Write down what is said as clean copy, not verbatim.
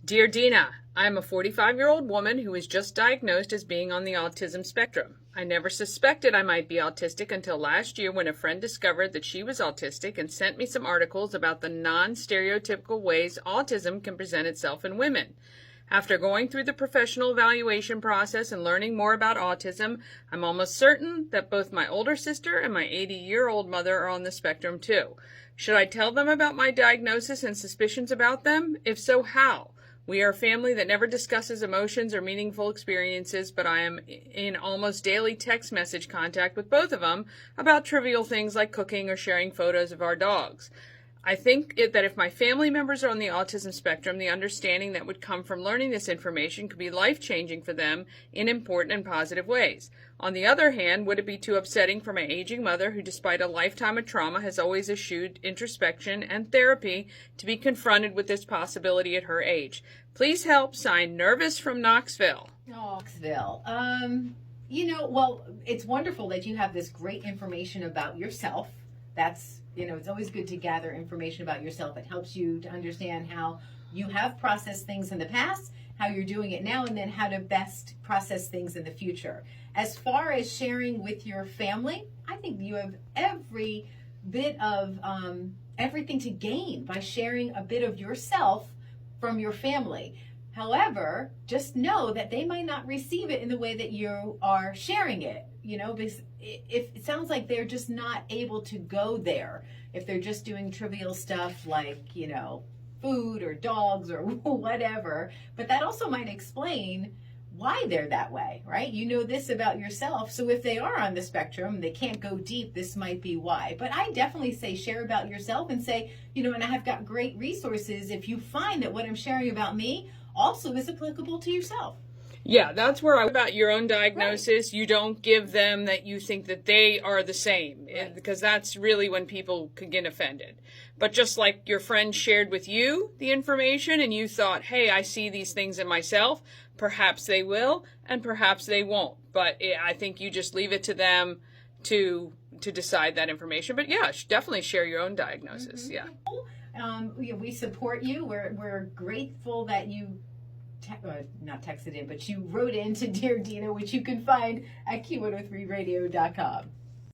Dear Dina, I'm a 45-year-old woman who was just diagnosed as being on the autism spectrum. I never suspected I might be autistic until last year when a friend discovered that she was autistic and sent me some articles about the non-stereotypical ways autism can present itself in women. After going through the professional evaluation process and learning more about autism, I'm almost certain that both my older sister and my 80-year-old mother are on the spectrum too. Should I tell them about my diagnosis and suspicions about them? If so, how? We are a family that never discusses emotions or meaningful experiences, but I am in almost daily text message contact with both of them about trivial things like cooking or sharing photos of our dogs. I think that if my family members are on the autism spectrum, the understanding that would come from learning this information could be life-changing for them in important and positive ways. On the other hand, would it be too upsetting for my aging mother, who despite a lifetime of trauma has always eschewed introspection and therapy, to be confronted with this possibility at her age? Please help. Signed, Nervous from Knoxville. Knoxville. Well, it's wonderful that you have this great information about yourself. That's, it's always good to gather information about yourself. It helps you to understand how you have processed things in the past, how you're doing it now, and then how to best process things in the future. As far as sharing with your family, I think you have every bit of everything to gain by sharing a bit of yourself from your family. However, just know that they might not receive it in the way that you are sharing it, because if it sounds like they're just not able to go there, if they're just doing trivial stuff like, food or dogs or whatever, but that also might explain why they're that way, right? You know this about yourself. So if they are on the spectrum, they can't go deep, this might be why. But I definitely say share about yourself and say, and I have got great resources if you find that what I'm sharing about me also is applicable to yourself. Yeah, that's where about your own diagnosis. Right. You don't give them that you think that they are the same, right, because that's really when people could get offended. But just like your friend shared with you the information and you thought, hey, I see these things in myself, perhaps they will and perhaps they won't. But I think you just leave it to them to decide that information. But yeah, definitely share your own diagnosis. Mm-hmm. Yeah. We support you. We're grateful that you not texted in, but you wrote in to Dear Dina, which you can find at Q103radio.com.